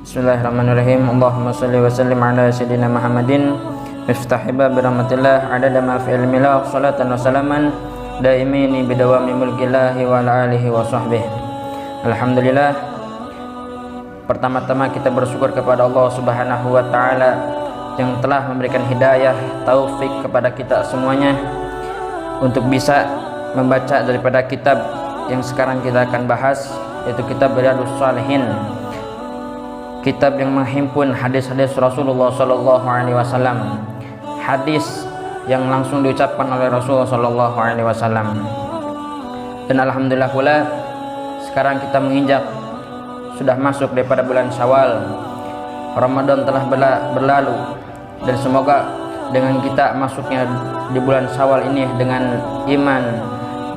Bismillahirrahmanirrahim. Allahumma salli wa sallim ala sayyidina Muhammadin miftah bab rahmatillah adada ma fi ilmillah salatan wa salaman daimini bidawami mulkillahi wa ala alihi wa sahbihi. Alhamdulillah, pertama-tama kita bersyukur kepada Allah Subhanahu wa taala yang telah memberikan hidayah taufik kepada kita semuanya untuk bisa membaca daripada kitab yang sekarang kita akan bahas, yaitu kitab Riyadhus Shalihin, kitab yang menghimpun hadis-hadis Rasulullah sallallahu alaihi wasallam, hadis yang langsung diucapkan oleh Rasulullah sallallahu alaihi wasallam. Dan alhamdulillah pula sekarang kita menginjak sudah masuk daripada bulan Syawal. Ramadan telah berlalu, dan semoga dengan kita masuknya di bulan Syawal ini dengan iman,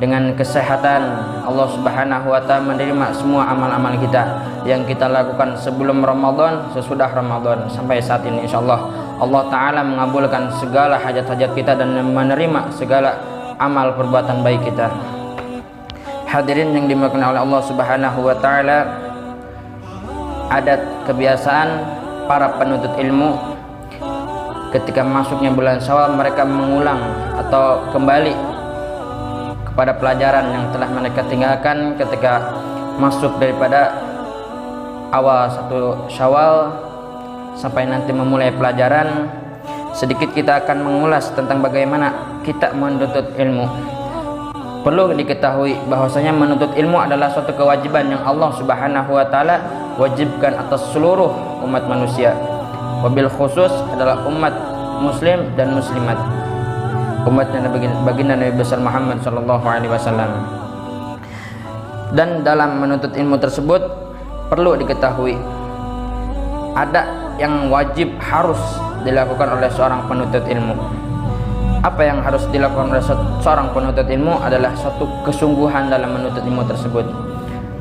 dengan kesehatan, Allah Subhanahu wa taala menerima semua amal-amal kita yang kita lakukan sebelum Ramadan, sesudah Ramadan sampai saat ini. Insyaallah Allah taala mengabulkan segala hajat-hajat kita dan menerima segala amal perbuatan baik kita. Hadirin yang dimuliakan oleh Allah Subhanahu wa taala, adat kebiasaan para penuntut ilmu ketika masuknya bulan Syawal, mereka mengulang atau kembali pada pelajaran yang telah mereka tinggalkan ketika masuk daripada awal 1 Syawal sampai nanti memulai pelajaran. Sedikit kita akan mengulas tentang bagaimana kita menuntut ilmu. Perlu diketahui bahwasanya menuntut ilmu adalah suatu kewajiban yang Allah Subhanahu wa taala wajibkan atas seluruh umat manusia, wabil khusus adalah umat muslim dan muslimat, umatnya baginda Nabi besar Muhammad sallallahu alaihi wasallam. Dan dalam menuntut ilmu tersebut perlu diketahui ada yang wajib harus dilakukan oleh seorang penuntut ilmu. Apa yang harus dilakukan oleh seorang penuntut ilmu adalah suatu kesungguhan dalam menuntut ilmu tersebut.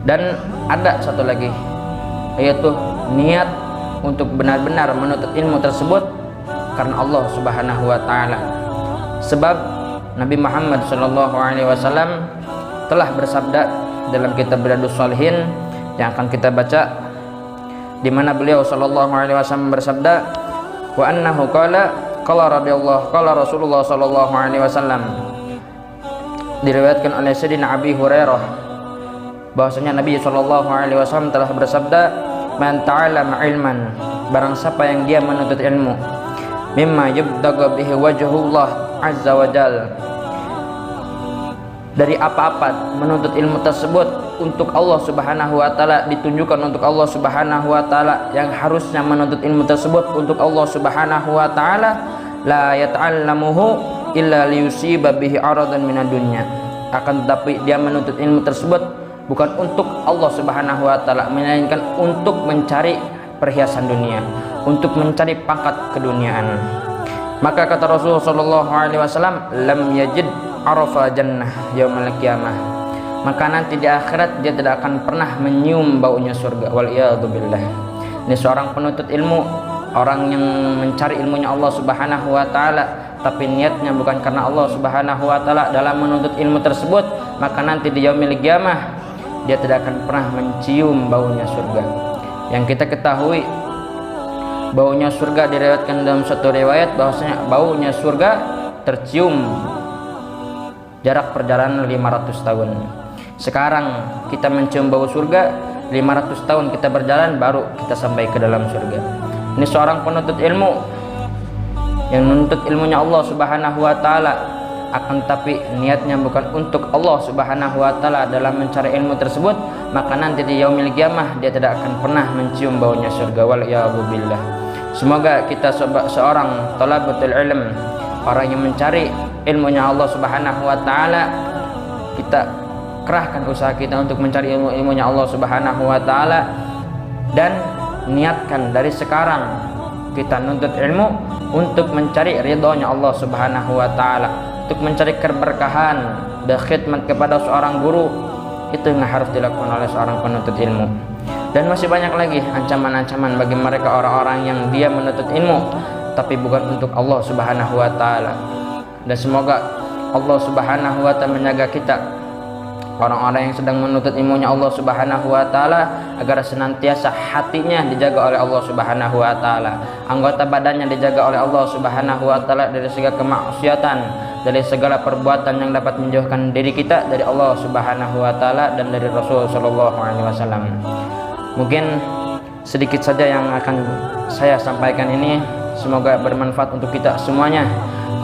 Dan ada satu lagi, yaitu niat untuk benar-benar menuntut ilmu tersebut karena Allah Subhanahu wa taala. Sebab Nabi Muhammad sallallahu alaihi wasallam telah bersabda dalam kitab Riyadhus Shalihin yang akan kita baca, di mana beliau sallallahu alaihi wasallam bersabda, wa annahu qala Rasulullah sallallahu alaihi wasallam. Diriwayatkan oleh Sayyidina Abi Hurairah bahwasanya Nabi sallallahu alaihi wasallam telah bersabda, man ta'allama ilman, barang siapa yang dia menuntut ilmu, mimma yubtagha bihi wajhullah azza wa jal, dari apa-apa menuntut ilmu tersebut untuk Allah Subhanahu wa taala, ditunjukkan untuk Allah Subhanahu wa taala, yang harusnya menuntut ilmu tersebut untuk Allah Subhanahu wa taala, la yata'allamuhu illa liyusiba bihi aradan minad dunya, akan tetapi dia menuntut ilmu tersebut bukan untuk Allah Subhanahu wa taala, melainkan untuk mencari perhiasan dunia, untuk mencari pangkat keduniaan. Maka kata Rasulullah sallallahu alaihi wasallam, lam yajid arafa jannah yaumil qiyamah, maka nanti di akhirat dia tidak akan pernah menyium baunya surga. Wal iyadu billah. Ini seorang penuntut ilmu, orang yang mencari ilmunya Allah Subhanahu wa taala, tapi niatnya bukan karena Allah Subhanahu wa taala dalam menuntut ilmu tersebut, maka nanti di yaumil qiyamah dia tidak akan pernah mencium baunya surga. Yang kita ketahui, baunya surga diriwayatkan dalam satu riwayat bahwasanya baunya surga tercium jarak perjalanan 500 tahun. Sekarang kita mencium bau surga, 500 tahun kita berjalan baru kita sampai ke dalam surga. Ini seorang penuntut ilmu yang menuntut ilmunya Allah Subhanahu wa taala, akan tapi niatnya bukan untuk Allah Subhanahu wa taala dalam mencari ilmu tersebut, maka nanti di yaumil qiyamah dia tidak akan pernah mencium baunya surga. Wal iyadu billah. Semoga kita seorang thalabatul ilm, orang yang mencari ilmunya Allah Subhanahu wa taala, kita kerahkan usaha kita untuk mencari ilmunya Allah Subhanahu wa taala, dan niatkan dari sekarang kita nuntut ilmu untuk mencari ridhonya Allah Subhanahu wa taala, untuk mencari keberkahan dan khidmat kepada seorang guru. Itu yang harus dilakukan oleh seorang penuntut ilmu. Dan masih banyak lagi ancaman-ancaman bagi mereka orang-orang yang dia menuntut ilmu tapi bukan untuk Allah Subhanahu wa taala. Dan semoga Allah Subhanahu wa taala menjaga kita orang-orang yang sedang menuntut ilmunya Allah Subhanahu wa taala agar senantiasa hatinya dijaga oleh Allah Subhanahu wa taala, anggota badannya dijaga oleh Allah Subhanahu wa taala dari segala kemaksiatan, dari segala perbuatan yang dapat menjauhkan diri kita dari Allah Subhanahu wa taala dan dari Rasul sallallahu alaihi wasallam. Mungkin sedikit saja yang akan saya sampaikan ini, semoga bermanfaat untuk kita semuanya,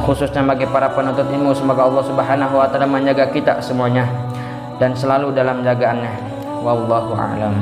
khususnya bagi para penuntut ilmu. Semoga Allah Subhanahu wa taala menjaga kita semuanya dan selalu dalam jagaannya. Wallahu a'lam.